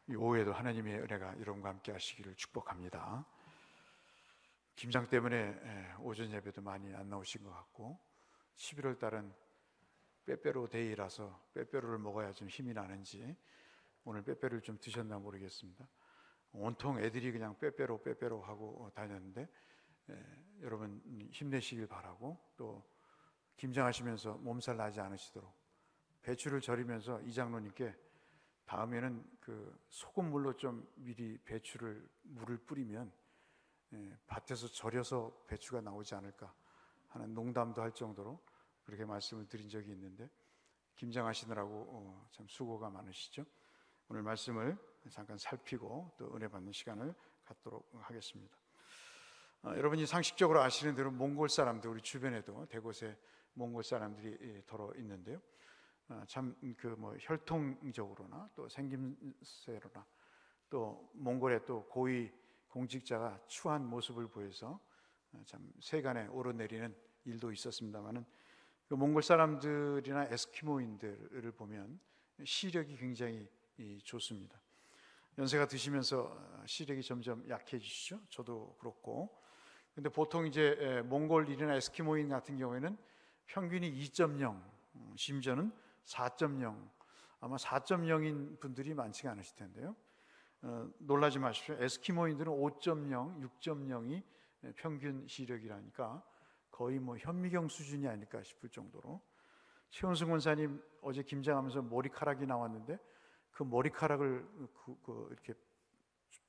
이 오후에도 하나님의 은혜가 여러분과 함께 하시기를 축복합니다. 김장 때문에 오전 예배도 많이 안 나오신 것 같고 11월 달은 빼빼로 데이라서 빼빼로를 먹어야 좀 힘이 나는지 오늘 빼빼로를 좀 드셨나 모르겠습니다. 온통 애들이 그냥 빼빼로 하고 다녔는데 여러분 힘내시길 바라고, 또 김장하시면서 몸살 나지 않으시도록 배추를 절이면서 이 장로님께 다음에는 그 소금물로 좀 미리 배추를 물을 뿌리면 밭에서 절여서 배추가 나오지 않을까 하는 농담도 할 정도로 그렇게 말씀을 드린 적이 있는데, 김장하시느라고 참 수고가 많으시죠. 오늘 말씀을 잠깐 살피고 또 은혜 받는 시간을 갖도록 하겠습니다. 여러분이 상식적으로 아시는 대로 몽골 사람들, 우리 주변에도 대곳에 몽골 사람들이 더러 있는데요. 참 그 혈통적으로나 또 생김새로나 또 몽골의 또 고위 공직자가 추한 모습을 보여서 참 세간에 오르내리는 일도 있었습니다만은, 그 몽골 사람들이나 에스키모인들을 보면 시력이 굉장히 좋습니다. 연세가 드시면서 시력이 점점 약해지시죠. 저도 그렇고. 근데 보통 이제 몽골인이나 에스키모인 같은 경우에는 평균이 2.0, 심지어는 4.0, 아마 4.0인 분들이 많지가 않으실 텐데요. 놀라지 마십시오. 에스키모인들은 5.0, 6.0이 평균 시력이라니까 거의 현미경 수준이 아닐까 싶을 정도로. 최원승 원사님 어제 김장하면서 머리카락이 나왔는데 그 머리카락을 이렇게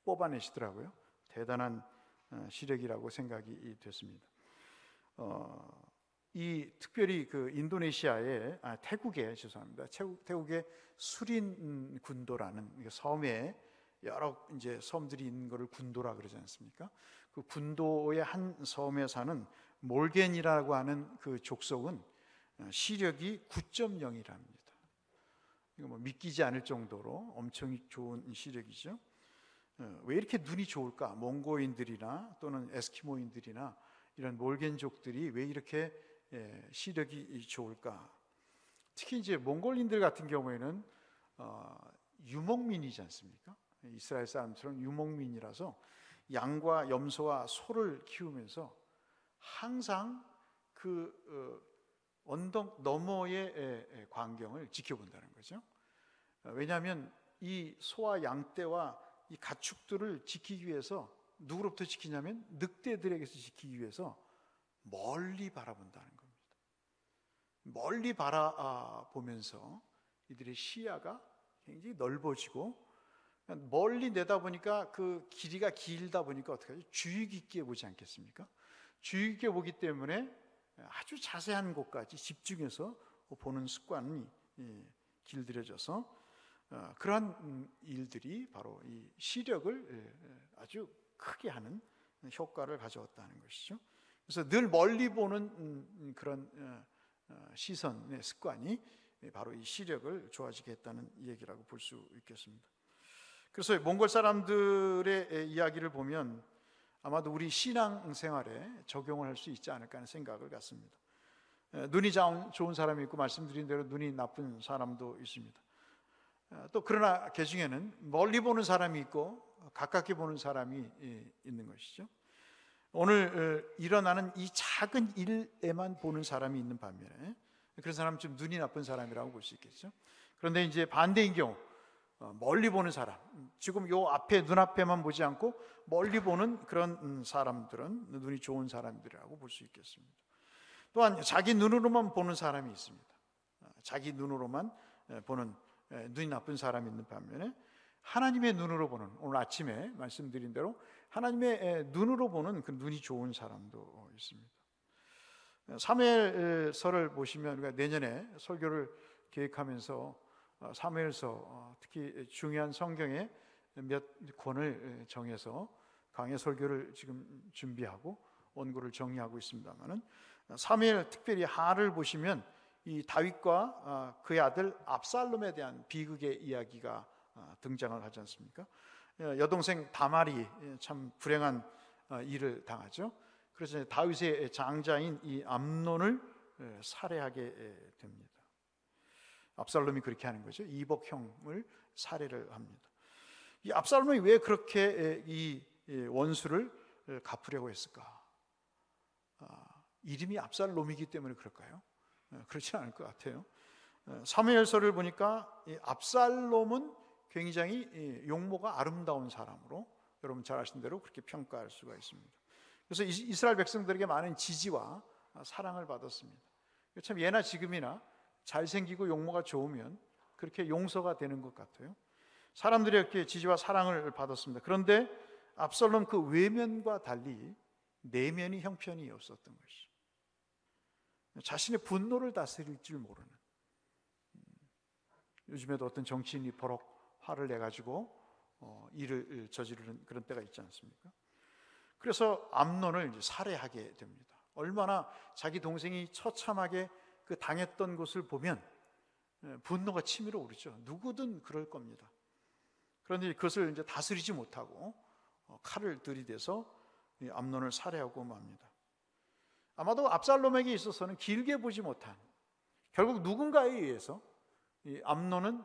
뽑아내시더라고요. 대단한 시력이라고 생각이 됐습니다. 이 특별히 그 인도네시아의 태국의 수린 군도라는 섬에 여러 이제 섬들이 있는 것을 군도라 그러지 않습니까? 그 군도의 한 섬에 사는 몰겐이라고 하는 그 족속은 시력이 9.0이랍니다. 이거 믿기지 않을 정도로 엄청 좋은 시력이죠. 왜 이렇게 눈이 좋을까? 몽고인들이나 또는 에스키모인들이나 이런 몰겐족들이 왜 이렇게 시력이 좋을까? 특히 이제 몽골인들 같은 경우에는 유목민이지 않습니까? 이스라엘 사람처럼 유목민이라서 양과 염소와 소를 키우면서 항상 그 언덕 너머의 광경을 지켜본다는 거죠. 왜냐하면 이 소와 양떼와 이 가축들을 지키기 위해서 누구로부터 지키냐면 늑대들에게서 지키기 위해서 멀리 바라본다는 겁니다. 멀리 바라보면서 이들의 시야가 굉장히 넓어지고, 멀리 내다보니까 그 길이가 길다 보니까 어떻게 하죠? 주의 깊게 보지 않겠습니까? 주의 깊게 보기 때문에 아주 자세한 곳까지 집중해서 보는 습관이 길들여져서 그러한 일들이 바로 이 시력을 아주 크게 하는 효과를 가져왔다는 것이죠. 그래서 늘 멀리 보는 그런 시선의 습관이 바로 이 시력을 좋아지게 했다는 얘기라고 볼 수 있겠습니다. 그래서 몽골 사람들의 이야기를 보면 아마도 우리 신앙생활에 적용을 할 수 있지 않을까 하는 생각을 갖습니다. 눈이 좋은 사람이 있고 말씀드린 대로 눈이 나쁜 사람도 있습니다. 또 그러나 그 중에는 멀리 보는 사람이 있고 가깝게 보는 사람이 있는 것이죠. 오늘 일어나는 이 작은 일에만 보는 사람이 있는 반면에 그런 사람은 좀 눈이 나쁜 사람이라고 볼 수 있겠죠. 그런데 이제 반대인 경우, 멀리 보는 사람, 지금 요 앞에 눈앞에만 보지 않고 멀리 보는 그런 사람들은 눈이 좋은 사람들이라고 볼 수 있겠습니다. 또한 자기 눈으로만 보는 사람이 있습니다. 자기 눈으로만 보는 눈이 나쁜 사람이 있는 반면에 하나님의 눈으로 보는, 오늘 아침에 말씀드린 대로 하나님의 눈으로 보는 그 눈이 좋은 사람도 있습니다. 사무엘서를 보시면 우리가 내년에 설교를 계획하면서 사무엘서, 특히 중요한 성경의 몇 권을 정해서 강해 설교를 지금 준비하고 원고를 정리하고 있습니다만은, 사무엘 특별히 하를 보시면 이 다윗과 그의 아들 압살롬에 대한 비극의 이야기가 등장을 하지 않습니까? 여동생 다말이 참 불행한 일을 당하죠. 그래서 다윗의 장자인 이 암논을 살해하게 됩니다. 압살롬이 그렇게 하는 거죠. 이복형을 살해를 합니다. 이 압살롬이 왜 그렇게 이 원수를 갚으려고 했을까? 이름이 압살롬이기 때문에 그럴까요? 그렇지 않을 것 같아요. 사무엘서를 보니까 이 압살롬은 굉장히 용모가 아름다운 사람으로 여러분 잘 아시는 대로 그렇게 평가할 수가 있습니다. 그래서 이스라엘 백성들에게 많은 지지와 사랑을 받았습니다. 참 예나 지금이나 잘생기고 용모가 좋으면 그렇게 용서가 되는 것 같아요. 사람들이 이렇게 지지와 사랑을 받았습니다. 그런데 압살롬 그 외면과 달리 내면이 형편이 없었던 것이죠. 자신의 분노를 다스릴 줄 모르는, 요즘에도 어떤 정치인이 버럭 화를 내가지고 일을 저지르는 그런 때가 있지 않습니까? 그래서 암논을 이제 살해하게 됩니다. 얼마나 자기 동생이 처참하게 그 당했던 것을 보면 분노가 치밀어 오르죠. 누구든 그럴 겁니다. 그런데 그것을 이제 다스리지 못하고 칼을 들이대서 암논을 살해하고 맙니다. 아마도 압살롬에게 있어서는 길게 보지 못한, 결국 누군가에 의해서 이 암논은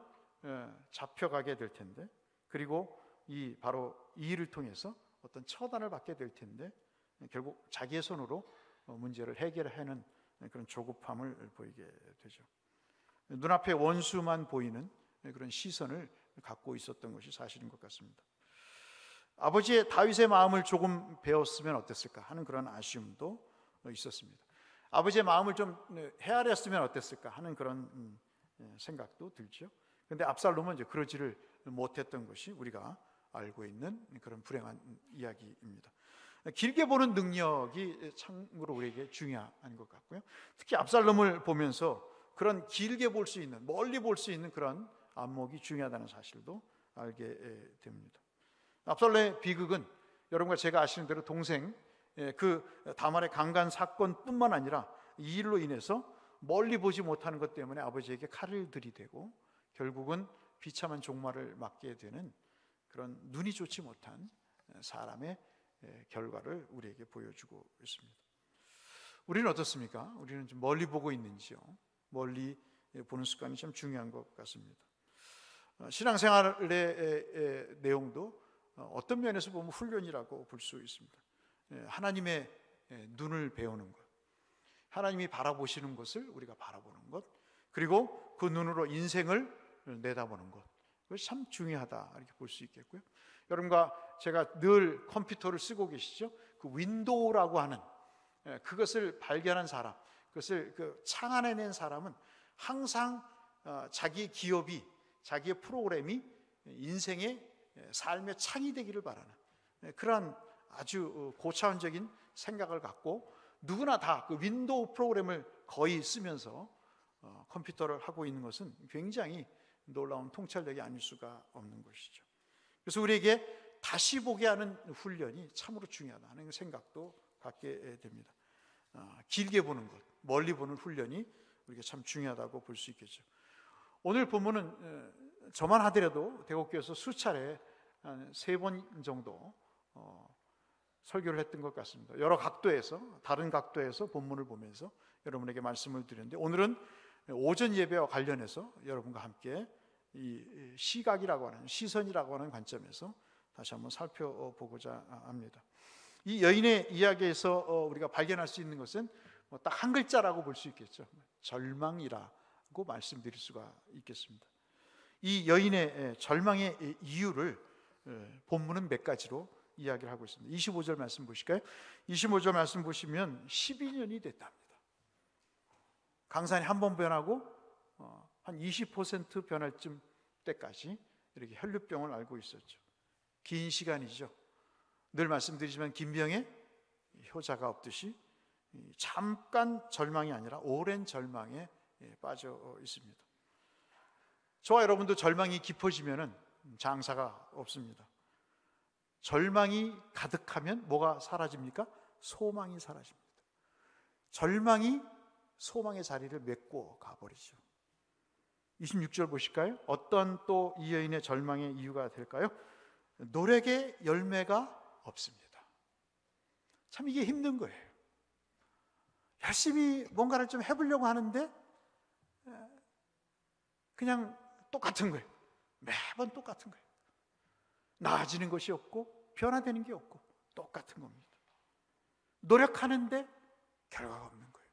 잡혀가게 될 텐데, 그리고 바로 이 일을 통해서 어떤 처단을 받게 될 텐데, 결국 자기의 손으로 문제를 해결하는 그런 조급함을 보이게 되죠. 눈앞에 원수만 보이는 그런 시선을 갖고 있었던 것이 사실인 것 같습니다. 아버지의 다윗의 마음을 조금 배웠으면 어땠을까 하는 그런 아쉬움도 있었습니다. 아버지의 마음을 좀 헤아렸으면 어땠을까 하는 그런 생각도 들죠. 그런데 압살롬은 이제 그러지를 못했던 것이 우리가 알고 있는 그런 불행한 이야기입니다. 길게 보는 능력이 참으로 우리에게 중요한 것 같고요. 특히 압살롬을 보면서 그런 길게 볼 수 있는, 멀리 볼 수 있는 그런 안목이 중요하다는 사실도 알게 됩니다. 압살롬의 비극은 여러분과 제가 아시는 대로 동생 그 다말의 강간 사건뿐만 아니라 이 일로 인해서 멀리 보지 못하는 것 때문에 아버지에게 칼을 들이대고 결국은 비참한 종말을 맞게 되는 그런 눈이 좋지 못한 사람의 결과를 우리에게 보여주고 있습니다. 우리는 어떻습니까? 우리는 좀 멀리 보고 있는지요? 멀리 보는 습관이 참 중요한 것 같습니다. 신앙생활의 내용도 어떤 면에서 보면 훈련이라고 볼 수 있습니다. 하나님의 눈을 배우는 것, 하나님이 바라보시는 것을 우리가 바라보는 것, 그리고 그 눈으로 인생을 내다보는 것, 그것이 참 중요하다 이렇게 볼 수 있겠고요. 여러분과 제가 늘 컴퓨터를 쓰고 계시죠? 그 윈도우라고 하는 그것을 발견한 사람, 그것을 창안해낸 사람은 항상 자기 기업이, 자기의 프로그램이 인생의 삶의 창이 되기를 바라는 그러한 아주 고차원적인 생각을 갖고 누구나 다 그 윈도우 프로그램을 거의 쓰면서 컴퓨터를 하고 있는 것은 굉장히 놀라운 통찰력이 아닐 수가 없는 것이죠. 그래서 우리에게 다시 보게 하는 훈련이 참으로 중요하다는 생각도 갖게 됩니다. 길게 보는 것, 멀리 보는 훈련이 우리가 참 중요하다고 볼 수 있겠죠. 오늘 본문은 저만 하더라도 대곡교에서 수차례 한 3번 정도 설교를 했던 것 같습니다. 여러 각도에서, 다른 각도에서 본문을 보면서 여러분에게 말씀을 드렸는데, 오늘은 오전 예배와 관련해서 여러분과 함께 이 시각이라고 하는, 시선이라고 하는 관점에서 다시 한번 살펴보고자 합니다. 이 여인의 이야기에서 우리가 발견할 수 있는 것은 딱 한 글자라고 볼 수 있겠죠. 절망이라고 말씀드릴 수가 있겠습니다. 이 여인의 절망의 이유를 본문은 몇 가지로 이야기를 하고 있습니다. 25절 말씀 보실까요? 25절 말씀 보시면 12년이 됐답니다. 강산이 한 번 변하고 한 20% 변할 쯤 때까지 이렇게 혈류병을 앓고 있었죠. 긴 시간이죠. 늘 말씀드리지만 김병에 효자가 없듯이 잠깐 절망이 아니라 오랜 절망에 빠져 있습니다. 저와 여러분도 절망이 깊어지면 장사가 없습니다. 절망이 가득하면 뭐가 사라집니까? 소망이 사라집니다. 절망이 소망의 자리를 메꿔 가버리죠. 26절 보실까요? 어떤 또 이 여인의 절망의 이유가 될까요? 노력의 열매가 없습니다. 참 이게 힘든 거예요. 열심히 뭔가를 좀 해보려고 하는데 그냥 똑같은 거예요. 매번 똑같은 거예요. 나아지는 것이 없고 변화되는 게 없고 똑같은 겁니다. 노력하는데 결과가 없는 거예요.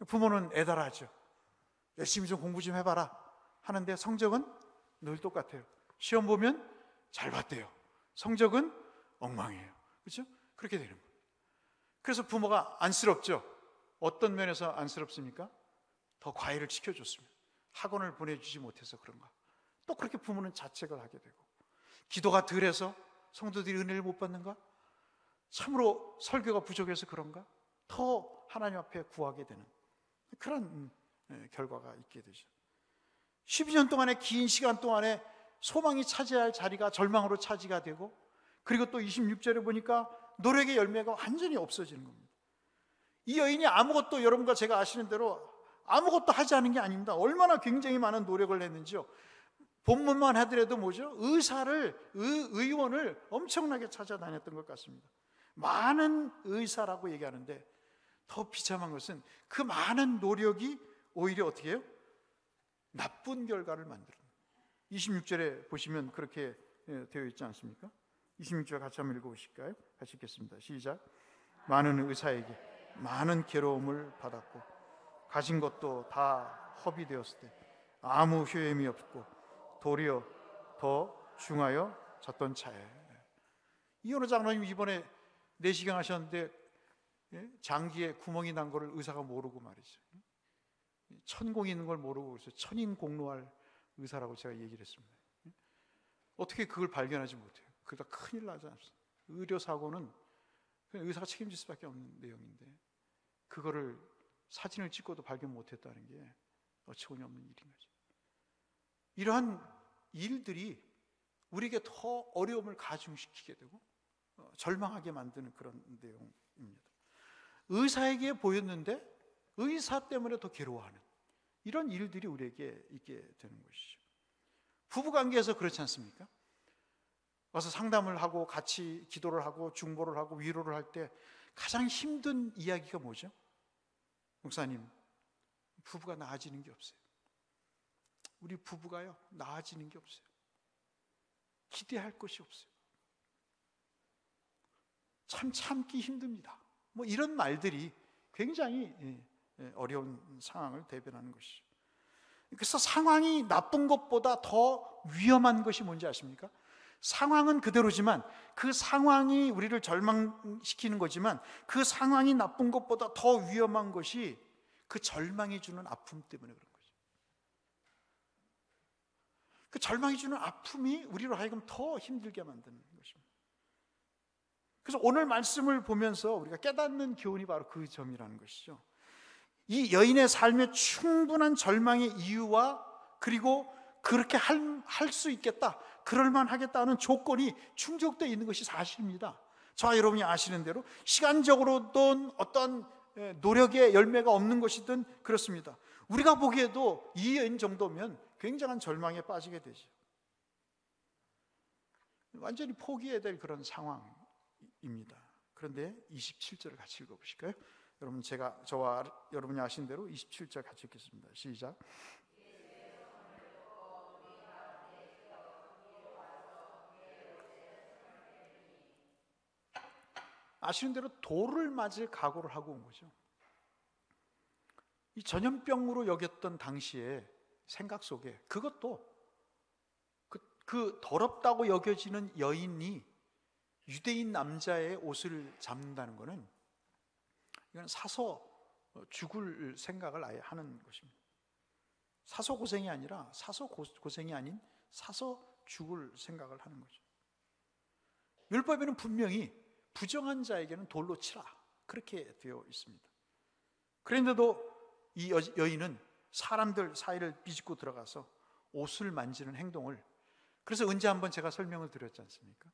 부모는 애달하죠. 열심히 좀 공부 좀 해봐라 하는데 성적은 늘 똑같아요. 시험 보면 잘 봤대요. 성적은 엉망이에요. 그렇죠? 그렇게 되는 거예요. 그래서 부모가 안쓰럽죠. 어떤 면에서 안쓰럽습니까? 더 과외를 시켜줬으면, 학원을 보내주지 못해서 그런가. 또 그렇게 부모는 자책을 하게 되고, 기도가 덜해서 성도들이 은혜를 못 받는가? 참으로 설교가 부족해서 그런가? 더 하나님 앞에 구하게 되는 그런 결과가 있게 되죠. 12년 동안의 긴 시간 동안에 소망이 차지할 자리가 절망으로 차지가 되고, 그리고 또 26절에 보니까 노력의 열매가 완전히 없어지는 겁니다. 이 여인이 아무것도, 여러분과 제가 아시는 대로 아무것도 하지 않은 게 아닙니다. 얼마나 굉장히 많은 노력을 했는지요. 본문만 하더라도 뭐죠? 의원을 엄청나게 찾아다녔던 것 같습니다. 많은 의사라고 얘기하는데 더 비참한 것은 그 많은 노력이 오히려 어떻게 해요? 나쁜 결과를 만들어요. 26절에 보시면 그렇게 되어 있지 않습니까? 26절 같이 한번 읽어보실까요? 같이 읽겠습니다. 시작. 많은 의사에게 많은 괴로움을 받았고 가진 것도 다 허비 되었을 때 아무 효험이 없고 도리어 더 중하여 졌던 차에. 이현우 장로님 이번에 내시경 하셨는데 장기에 구멍이 난 거를 의사가 모르고 말이죠. 천공이 있는 걸 모르고 그래서 천인공로할 의사라고 제가 얘기를 했습니다. 어떻게 그걸 발견하지 못해요? 그러다 큰일 나지 않습니까? 의료사고는 의사가 책임질 수밖에 없는 내용인데 그거를 사진을 찍고도 발견 못했다는 게 어처구니 없는 일인 거죠. 이러한 일들이 우리에게 더 어려움을 가중시키게 되고 절망하게 만드는 그런 내용입니다. 의사에게 보였는데 의사 때문에 더 괴로워하는 이런 일들이 우리에게 있게 되는 것이죠. 부부관계에서 그렇지 않습니까? 와서 상담을 하고 같이 기도를 하고 중보를 하고 위로를 할 때 가장 힘든 이야기가 뭐죠? 목사님, 부부가 나아지는 게 없어요. 우리 부부가요, 나아지는 게 없어요. 기대할 것이 없어요. 참 참기 힘듭니다. 뭐 이런 말들이 굉장히 어려운 상황을 대변하는 것이죠. 그래서 상황이 나쁜 것보다 더 위험한 것이 뭔지 아십니까? 상황은 그대로지만 그 상황이 우리를 절망시키는 거지만 그 상황이 나쁜 것보다 더 위험한 것이 그 절망이 주는 아픔 때문에 그런 거죠. 그 절망이 주는 아픔이 우리로 하여금 더 힘들게 만드는 것입니다. 그래서 오늘 말씀을 보면서 우리가 깨닫는 교훈이 바로 그 점이라는 것이죠. 이 여인의 삶에 충분한 절망의 이유와 그리고 그렇게 할 수 있겠다, 그럴만 하겠다는 조건이 충족되어 있는 것이 사실입니다. 저와 여러분이 아시는 대로 시간적으로든 어떤 노력의 열매가 없는 것이든 그렇습니다. 우리가 보기에도 이 여인 정도면 굉장한 절망에 빠지게 되죠. 완전히 포기해야 될 그런 상황입니다. 그런데 27절을 같이 읽어보실까요? 여러분, 저와 여러분이 아신 대로 27절 같이 읽겠습니다. 시작. 아시는 대로 돌을 맞을 각오를 하고 온 거죠. 이 전염병으로 여겼던 당시에 생각 속에 그것도 그 더럽다고 여겨지는 여인이 유대인 남자의 옷을 잡는다는 것은 이건 사서 죽을 생각을 아예 하는 것입니다. 사서 고생이 아니라 사서 고생이 아닌 사서 죽을 생각을 하는 거죠. 율법에는 분명히 부정한 자에게는 돌로 치라 그렇게 되어 있습니다. 그런데도 이 여인은 사람들 사이를 비집고 들어가서 옷을 만지는 행동을, 그래서 언제 한번 제가 설명을 드렸지 않습니까?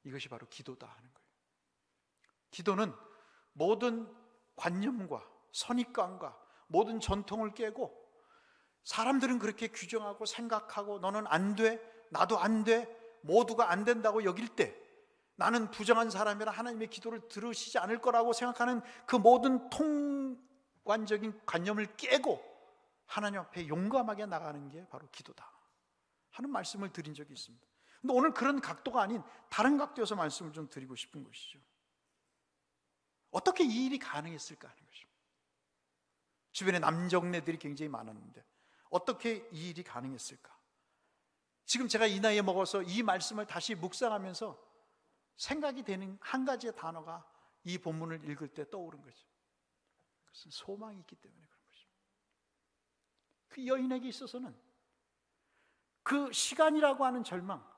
이것이 바로 기도다 하는 거예요. 기도는 모든 관념과 선입관과 모든 전통을 깨고, 사람들은 그렇게 규정하고 생각하고 너는 안 돼, 나도 안 돼, 모두가 안 된다고 여길 때 나는 부정한 사람이라 하나님의 기도를 들으시지 않을 거라고 생각하는 그 모든 통관적인 관념을 깨고 하나님 앞에 용감하게 나가는 게 바로 기도다 하는 말씀을 드린 적이 있습니다. 근데 오늘 그런 각도가 아닌 다른 각도에서 말씀을 좀 드리고 싶은 것이죠. 어떻게 이 일이 가능했을까 하는 것입니다. 주변에 남정네들이 굉장히 많았는데 어떻게 이 일이 가능했을까? 지금 제가 이 나이에 먹어서 이 말씀을 다시 묵상하면서 생각이 되는 한 가지의 단어가 이 본문을 읽을 때 떠오른 거죠. 그것은 소망이 있기 때문에 그런 것입니다. 그 여인에게 있어서는 그 시간이라고 하는 절망,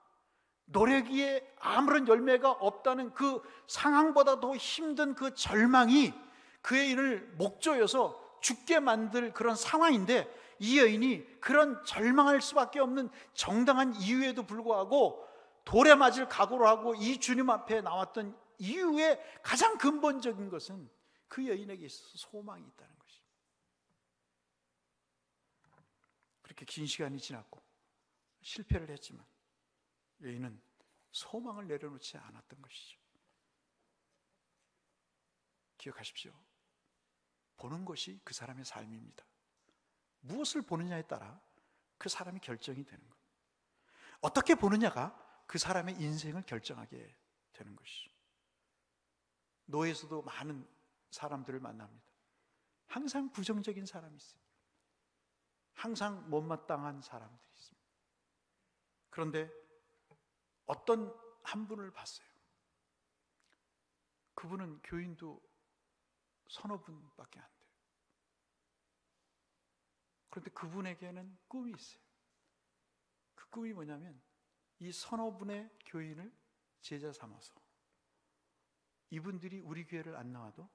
노래기에 아무런 열매가 없다는 그 상황보다 더 힘든 그 절망이 그 여인을 목조여서 죽게 만들 그런 상황인데, 이 여인이 그런 절망할 수밖에 없는 정당한 이유에도 불구하고 돌에 맞을 각오를 하고 이 주님 앞에 나왔던 이유의 가장 근본적인 것은 그 여인에게 있어서 소망이 있다는 것입니다. 그렇게 긴 시간이 지났고 실패를 했지만 여인은 소망을 내려놓지 않았던 것이죠. 기억하십시오. 보는 것이 그 사람의 삶입니다. 무엇을 보느냐에 따라 그 사람이 결정이 되는 겁니다. 어떻게 보느냐가 그 사람의 인생을 결정하게 되는 것이죠. 노예에서도 많은 사람들을 만납니다. 항상 부정적인 사람이 있어요. 항상 못마땅한 사람들이 있습니다. 그런데 어떤 한 분을 봤어요. 그분은 교인도 서너 분밖에 안 돼요. 그런데 그분에게는 꿈이 있어요. 그 꿈이 뭐냐면 이 서너 분의 교인을 제자 삼아서 이분들이 우리 교회를 안 나와도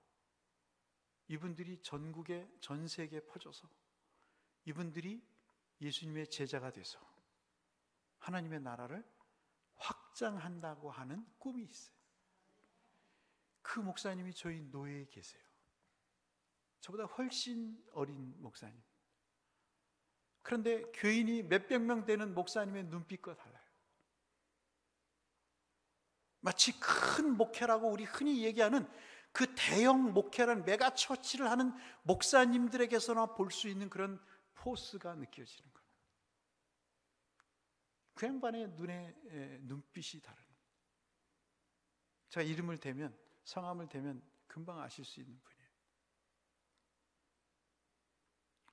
이분들이 전국에 전 세계에 퍼져서 이분들이 예수님의 제자가 돼서 하나님의 나라를 확장한다고 하는 꿈이 있어요. 그 목사님이 저희 노예에 계세요. 저보다 훨씬 어린 목사님. 그런데 교인이 몇백 명 되는 목사님의 눈빛과 달라요. 마치 큰 목회라고 우리 흔히 얘기하는 그 대형 목회라는 메가처치를 하는 목사님들에게서나 볼 수 있는 그런 포스가 느껴지는 거예요. 그 양반의 눈빛이 다른. 제가 이름을 대면, 성함을 대면 금방 아실 수 있는 분이에요.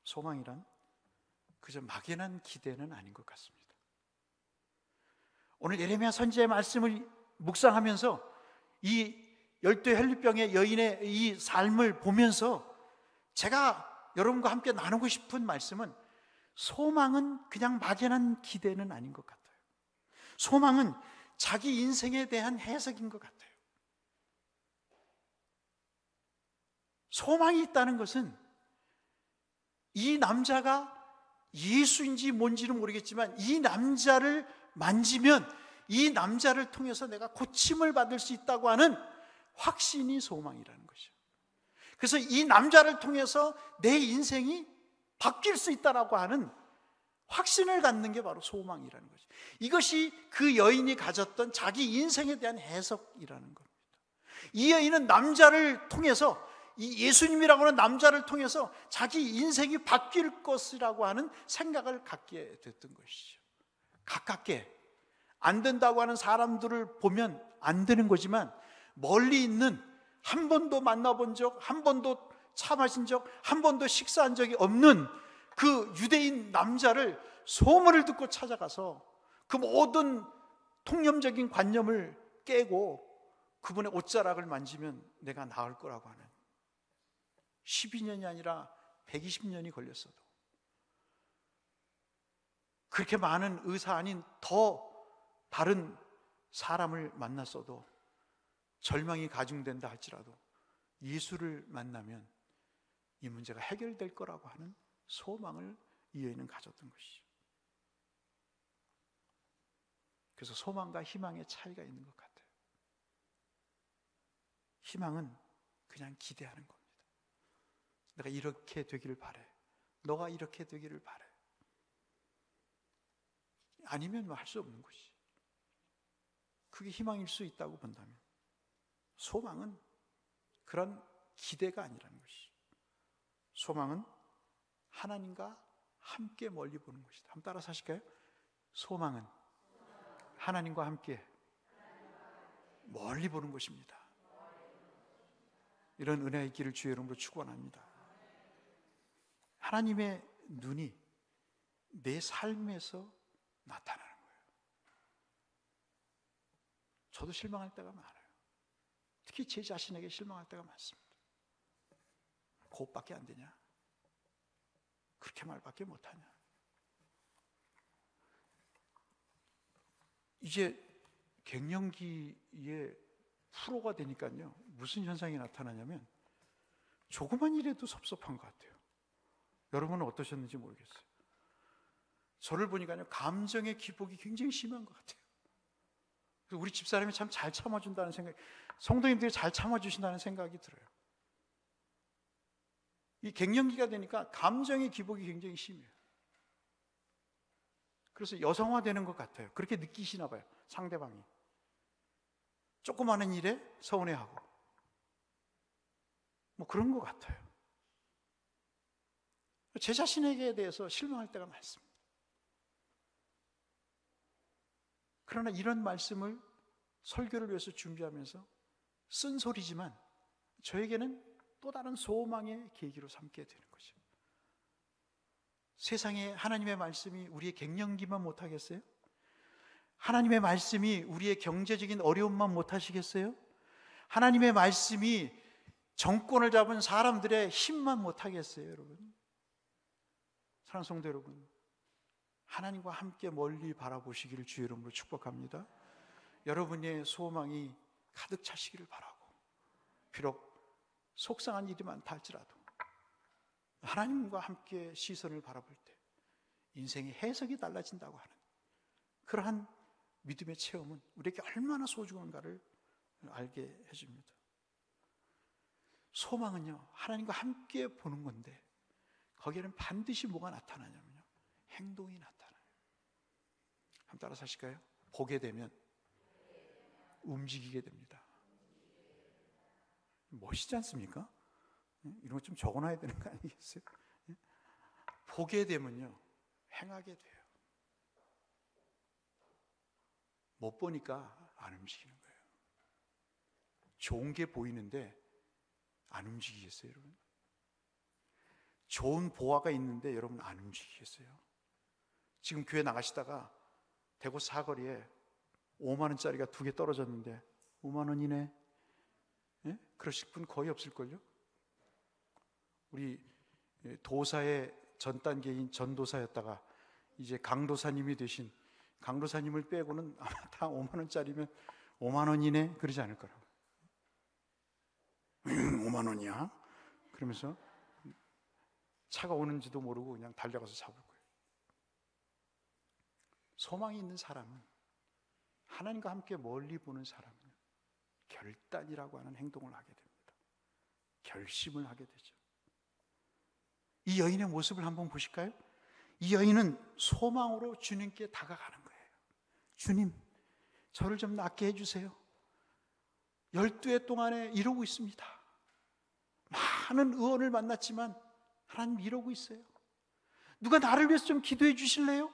소망이란 그저 막연한 기대는 아닌 것 같습니다. 오늘 예레미야 선지자의 말씀을 묵상하면서 이 열두 혈류병의 여인의 이 삶을 보면서 제가 여러분과 함께 나누고 싶은 말씀은, 소망은 그냥 막연한 기대는 아닌 것 같아요. 소망은 자기 인생에 대한 해석인 것 같아요. 소망이 있다는 것은 이 남자가 예수인지 뭔지는 모르겠지만 이 남자를 만지면 이 남자를 통해서 내가 고침을 받을 수 있다고 하는 확신이 소망이라는 것이죠. 그래서 이 남자를 통해서 내 인생이 바뀔 수 있다라고 하는 확신을 갖는 게 바로 소망이라는 거죠. 이것이 그 여인이 가졌던 자기 인생에 대한 해석이라는 겁니다. 이 여인은 남자를 통해서, 이 예수님이라고 하는 남자를 통해서 자기 인생이 바뀔 것이라고 하는 생각을 갖게 됐던 것이죠. 가깝게 안 된다고 하는 사람들을 보면 안 되는 거지만, 멀리 있는, 한 번도 만나본 적, 한 번도 차 마신 적, 한 번도 식사한 적이 없는 그 유대인 남자를 소문을 듣고 찾아가서 그 모든 통념적인 관념을 깨고 그분의 옷자락을 만지면 내가 나을 거라고 하는, 12년이 아니라 120년이 걸렸어도, 그렇게 많은 의사 아닌 더 다른 사람을 만났어도, 절망이 가중된다 할지라도 예수를 만나면 이 문제가 해결될 거라고 하는 소망을 이 여인은 가졌던 것이죠. 그래서 소망과 희망의 차이가 있는 것 같아요. 희망은 그냥 기대하는 겁니다. 내가 이렇게 되기를 바래, 너가 이렇게 되기를 바래. 아니면 뭐 할 수 없는 것이, 그게 희망일 수 있다고 본다면, 소망은 그런 기대가 아니라는 것이죠. 소망은 하나님과 함께 멀리 보는 것이다. 한번 따라서 하실까요? 소망은 하나님과 함께 멀리 보는 것입니다. 이런 은혜의 길을 주의 이름으로 축원합니다. 하나님의 눈이 내 삶에서 나타나는 거예요. 저도 실망할 때가 많아요. 특히 제 자신에게 실망할 때가 많습니다. 그것밖에 안 되냐? 그렇게 말밖에 못하냐? 이제 갱년기에 프로가 되니까요, 무슨 현상이 나타나냐면 조그만 일에도 섭섭한 것 같아요. 여러분은 어떠셨는지 모르겠어요. 저를 보니까요, 감정의 기복이 굉장히 심한 것 같아요. 그래서 우리 집사람이 참 잘 참아준다는 생각이, 성도님들이 잘 참아주신다는 생각이 들어요. 이 갱년기가 되니까 감정의 기복이 굉장히 심해요. 그래서 여성화되는 것 같아요. 그렇게 느끼시나 봐요, 상대방이. 조그마한 일에 서운해하고 뭐 그런 것 같아요. 제 자신에게 대해서 실망할 때가 많습니다. 그러나 이런 말씀을 설교를 위해서 준비하면서 쓴소리지만 저에게는 또 다른 소망의 계기로 삼게 되는 거죠. 세상에 하나님의 말씀이 우리의 갱년기만 못하겠어요? 하나님의 말씀이 우리의 경제적인 어려움만 못하시겠어요? 하나님의 말씀이 정권을 잡은 사람들의 힘만 못하겠어요, 여러분? 사랑하는 성도 여러분, 하나님과 함께 멀리 바라보시기를 주의 이름으로 축복합니다. 여러분의 소망이 가득 차시기를 바라고, 비록 속상한 일이 많다 할지라도 하나님과 함께 시선을 바라볼 때 인생의 해석이 달라진다고 하는 그러한 믿음의 체험은 우리에게 얼마나 소중한가를 알게 해줍니다. 소망은요, 하나님과 함께 보는 건데 거기에는 반드시 뭐가 나타나냐면요, 행동이 나타나요. 한번 따라서 하실까요? 보게 되면 움직이게 됩니다. 멋있지 않습니까? 이런 거 좀 적어놔야 되는 거 아니겠어요? 보게 되면요, 행하게 돼요. 못 보니까 안 움직이는 거예요. 좋은 게 보이는데 안 움직이겠어요, 여러분? 좋은 보화가 있는데 여러분 안 움직이겠어요? 지금 교회 나가시다가 대구 사거리에 5만 원짜리가 2개 떨어졌는데 5만 원이네? 예? 그러실 분 거의 없을걸요? 우리 도사의 전 단계인 전도사였다가 이제 강도사님이 되신 강도사님을 빼고는 아마 다 5만 원짜리면 5만 원이네? 그러지 않을 거라고. 5만 원이야? 그러면서 차가 오는지도 모르고 그냥 달려가서 잡을 거예요. 소망이 있는 사람은, 하나님과 함께 멀리 보는 사람은 결단이라고 하는 행동을 하게 됩니다. 결심을 하게 되죠. 이 여인의 모습을 한번 보실까요? 이 여인은 소망으로 주님께 다가가는 거예요. 주님, 저를 좀 낫게 해주세요. 12해 동안에 이러고 있습니다. 많은 의원을 만났지만 하나님 이러고 있어요. 누가 나를 위해서 좀 기도해 주실래요?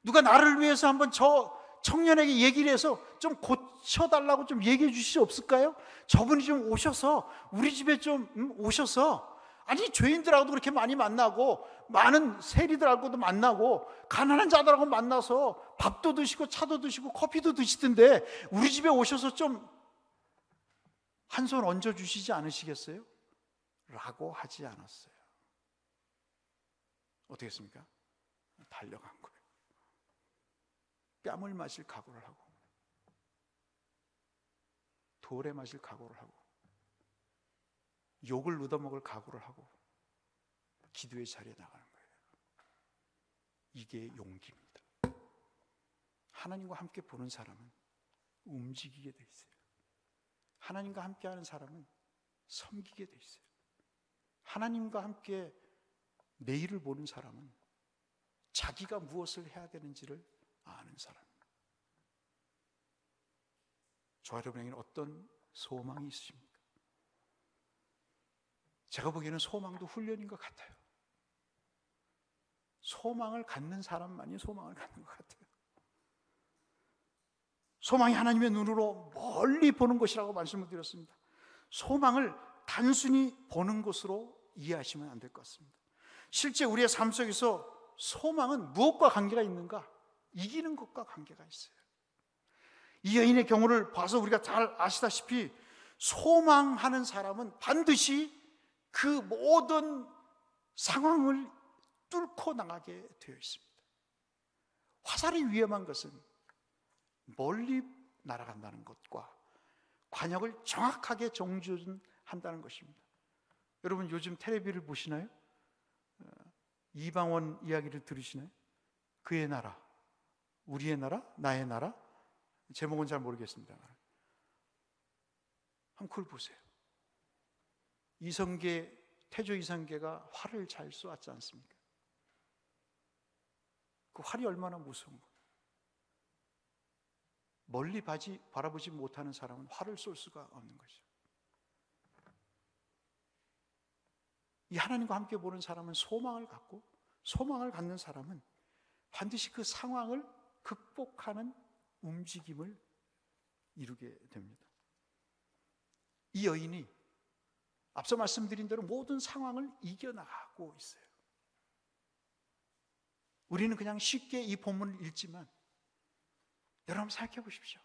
누가 나를 위해서 한번 저 청년에게 얘기를 해서 좀 고쳐달라고 좀 얘기해 주실 수 없을까요? 저분이 좀 오셔서 우리 집에 좀 오셔서, 아니 죄인들하고도 그렇게 많이 만나고 많은 세리들하고도 만나고 가난한 자들하고 만나서 밥도 드시고 차도 드시고 커피도 드시던데 우리 집에 오셔서 좀 한 손 얹어 주시지 않으시겠어요? 라고 하지 않았어요. 어떻게 했습니까? 달려간 거예요. 뺨을 맞을 각오를 하고 돌에 맞을 각오를 하고 욕을 얻어먹을 각오를 하고 기도의 자리에 나가는 거예요. 이게 용기입니다. 하나님과 함께 보는 사람은 움직이게 돼 있어요. 하나님과 함께 하는 사람은 섬기게 돼 있어요. 하나님과 함께 내일을 보는 사람은 자기가 무엇을 해야 되는지를 아는 사람입니다. 저와 여러분에게는 어떤 소망이 있으십니까? 제가 보기에는 소망도 훈련인 것 같아요. 소망을 갖는 사람만이 소망을 갖는 것 같아요. 소망이 하나님의 눈으로 멀리 보는 것이라고 말씀을 드렸습니다. 소망을 단순히 보는 것으로 이해하시면 안 될 것 같습니다. 실제 우리의 삶 속에서 소망은 무엇과 관계가 있는가? 이기는 것과 관계가 있어요. 이 여인의 경우를 봐서 우리가 잘 아시다시피 소망하는 사람은 반드시 그 모든 상황을 뚫고 나가게 되어 있습니다. 화살이 위험한 것은 멀리 날아간다는 것과 관역을 정확하게 정준한다는 것입니다. 여러분 요즘 텔레비를 보시나요? 이방원 이야기를 들으시나요? 그의 나라, 우리의 나라, 나의 나라? 제목은 잘 모르겠습니다. 한번 그걸 보세요. 태조 이성계가 활을 잘 쏘았지 않습니까? 그 활이 얼마나 무서운 거예요. 멀리 바라보지 못하는 사람은 활을 쏠 수가 없는 거죠. 이 하나님과 함께 보는 사람은 소망을 갖고, 소망을 갖는 사람은 반드시 그 상황을 극복하는 움직임을 이루게 됩니다. 이 여인이 앞서 말씀드린 대로 모든 상황을 이겨나가고 있어요. 우리는 그냥 쉽게 이 본문을 읽지만 여러분 생각해 보십시오.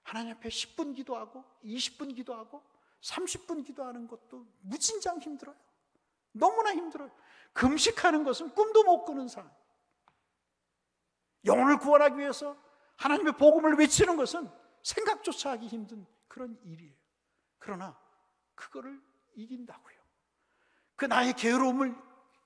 하나님 앞에 10분 기도하고 20분 기도하고 30분 기도하는 것도 무진장 힘들어요. 너무나 힘들어요. 금식하는 것은 꿈도 못 꾸는 삶. 영혼을 구원하기 위해서 하나님의 복음을 외치는 것은 생각조차 하기 힘든 그런 일이에요. 그러나 그거를 이긴다고요. 그 나의 게으름을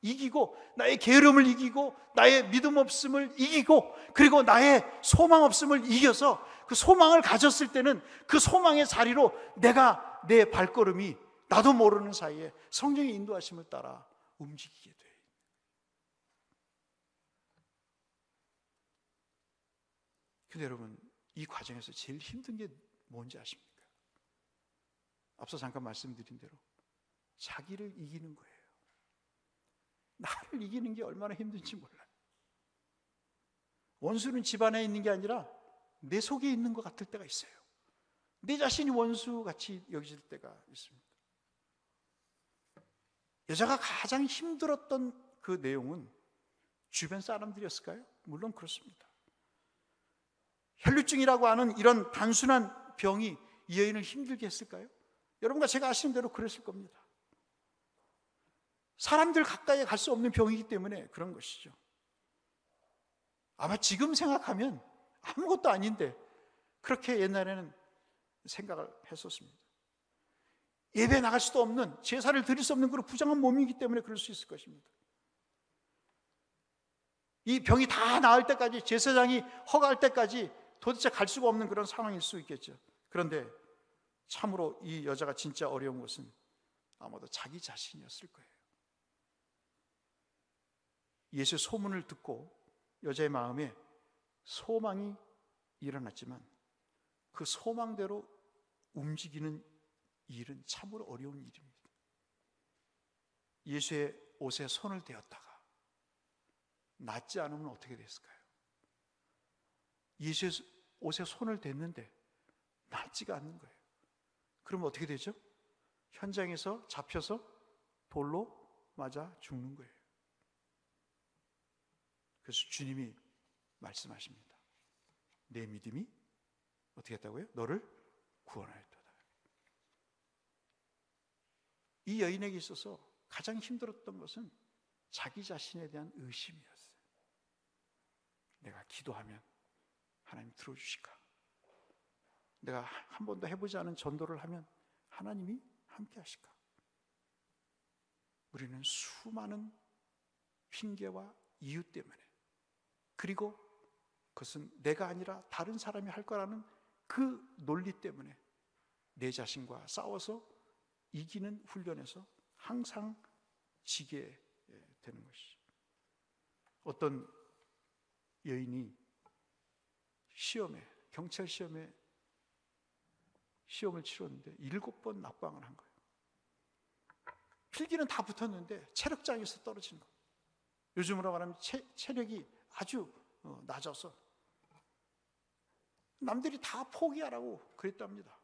이기고, 나의 게으름을 이기고, 나의 믿음 없음을 이기고, 그리고 나의 소망 없음을 이겨서 그 소망을 가졌을 때는 그 소망의 자리로 내 발걸음이 나도 모르는 사이에 성령의 인도하심을 따라 움직이게 돼요. 근데 여러분, 이 과정에서 제일 힘든 게 뭔지 아십니까? 앞서 잠깐 말씀드린 대로 자기를 이기는 거예요. 나를 이기는 게 얼마나 힘든지 몰라요. 원수는 집 안에 있는 게 아니라 내 속에 있는 것 같을 때가 있어요. 내 자신이 원수같이 여겨질 때가 있습니다. 여자가 가장 힘들었던 그 내용은 주변 사람들이었을까요? 물론 그렇습니다. 혈류증이라고 하는 이런 단순한 병이 이 여인을 힘들게 했을까요? 여러분과 제가 아시는 대로 그랬을 겁니다. 사람들 가까이 갈 수 없는 병이기 때문에 그런 것이죠. 아마 지금 생각하면 아무것도 아닌데 그렇게 옛날에는 생각을 했었습니다. 예배 나갈 수도 없는, 제사를 드릴 수 없는 그런 부정한 몸이기 때문에 그럴 수 있을 것입니다. 이 병이 다 나을 때까지, 제사장이 허가할 때까지 도대체 갈 수가 없는 그런 상황일 수 있겠죠. 그런데 참으로 이 여자가 진짜 어려운 것은 아마도 자기 자신이었을 거예요. 예수의 소문을 듣고 여자의 마음에 소망이 일어났지만 그 소망대로 움직이는 일은 참으로 어려운 일입니다. 예수의 옷에 손을 대었다가 낫지 않으면 어떻게 됐을까요? 예수의 옷에 손을 댔는데 낫지가 않는 거예요. 그러면 어떻게 되죠? 현장에서 잡혀서 돌로 맞아 죽는 거예요. 그래서 주님이 말씀하십니다. 내 믿음이 어떻게 했다고요? 너를 구원하였도다. 이 여인에게 있어서 가장 힘들었던 것은 자기 자신에 대한 의심이었어요. 내가 기도하면 하나님 들어주실까? 내가 한 번도 해보지 않은 전도를 하면 하나님이 함께 하실까? 우리는 수많은 핑계와 이유 때문에, 그리고 그것은 내가 아니라 다른 사람이 할 거라는 그 논리 때문에 내 자신과 싸워서 이기는 훈련에서 항상 지게 되는 것이죠. 어떤 여인이 경찰 시험을 치렀는데 7번 낙방을 한 거예요. 필기는 다 붙었는데 체력장에서 떨어진 거예요. 요즘으로 말하면 체력이 아주 낮아서 남들이 다 포기하라고 그랬답니다.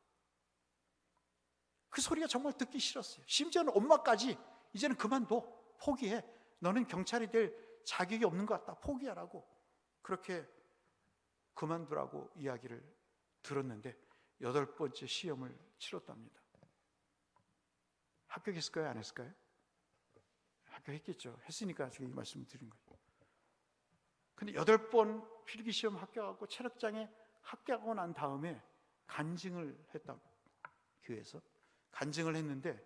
그 소리가 정말 듣기 싫었어요. 심지어는 엄마까지 이제는 그만둬, 포기해, 너는 경찰이 될 자격이 없는 것 같다, 포기하라고 그렇게 그만두라고 이야기를 들었는데 8번째 시험을 치렀답니다. 합격했을까요? 안 했을까요? 합격했겠죠. 했으니까 제가 이 말씀을 드린 거예요. 근데 8번 필기시험 합격하고 체력장에 합격하고 난 다음에 간증을 했다. 교회에서 간증을 했는데,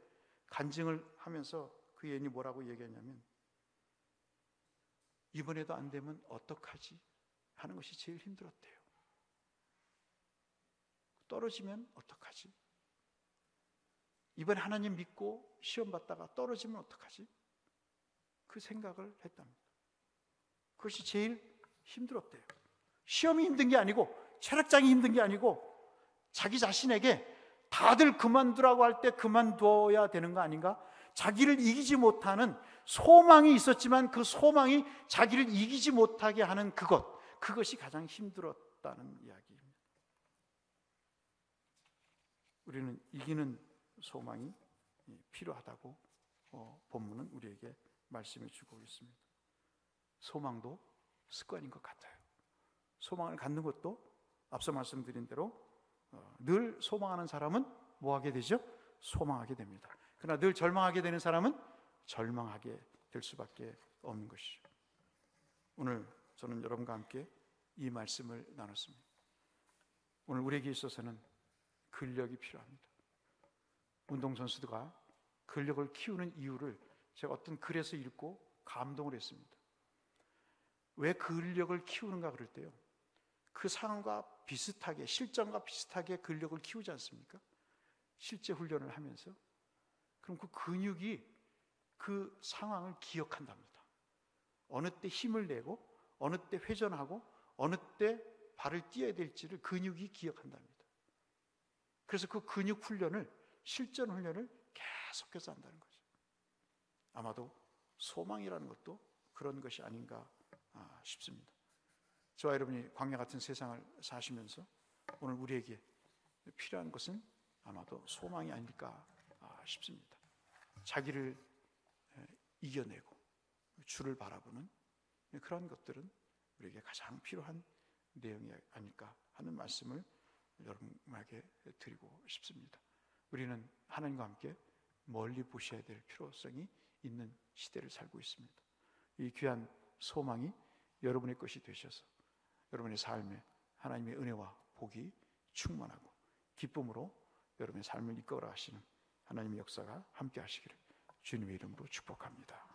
간증을 하면서 그 여인이 뭐라고 얘기했냐면, 이번에도 안 되면 어떡하지 하는 것이 제일 힘들었대요. 떨어지면 어떡하지? 이번에 하나님 믿고 시험 받다가 떨어지면 어떡하지? 그 생각을 했답니다. 그것이 제일 힘들었대요. 시험이 힘든 게 아니고, 체력장이 힘든 게 아니고, 자기 자신에게 다들 그만두라고 할 때 그만둬야 되는 거 아닌가? 자기를 이기지 못하는 소망이 있었지만 그 소망이 자기를 이기지 못하게 하는 그것이 가장 힘들었다는 이야기입니다. 우리는 이기는 소망이 필요하다고 본문은 우리에게 말씀해 주고 있습니다. 소망도 습관인 것 같아요. 소망을 갖는 것도 앞서 말씀드린 대로 늘 소망하는 사람은 뭐 하게 되죠? 소망하게 됩니다. 그러나 늘 절망하게 되는 사람은 절망하게 될 수밖에 없는 것이죠. 오늘 저는 여러분과 함께 이 말씀을 나눴습니다. 오늘 우리에게 있어서는 근력이 필요합니다. 운동선수가 근력을 키우는 이유를 제가 어떤 글에서 읽고 감동을 했습니다. 왜 근력을 키우는가 그럴 때요, 그 상황과 비슷하게, 실전과 비슷하게 근력을 키우지 않습니까? 실제 훈련을 하면서. 그럼 그 근육이 그 상황을 기억한답니다. 어느 때 힘을 내고, 어느 때 회전하고, 어느 때 발을 띄어야 될지를 근육이 기억한답니다. 그래서 그 근육 훈련을, 실전 훈련을 계속해서 한다는 거죠. 아마도 소망이라는 것도 그런 것이 아닌가 싶습니다. 저와 여러분이 광야 같은 세상을 사시면서 오늘 우리에게 필요한 것은 아마도 소망이 아닐까 싶습니다. 자기를 이겨내고 주를 바라보는 그런 것들은 우리에게 가장 필요한 내용이 아닐까 하는 말씀을 여러분에게 드리고 싶습니다. 우리는 하나님과 함께 멀리 보셔야 될 필요성이 있는 시대를 살고 있습니다. 이 귀한 소망이 여러분의 것이 되셔서 여러분의 삶에 하나님의 은혜와 복이 충만하고 기쁨으로 여러분의 삶을 이끌어 가시는 하나님의 역사가 함께 하시기를 주님의 이름으로 축복합니다.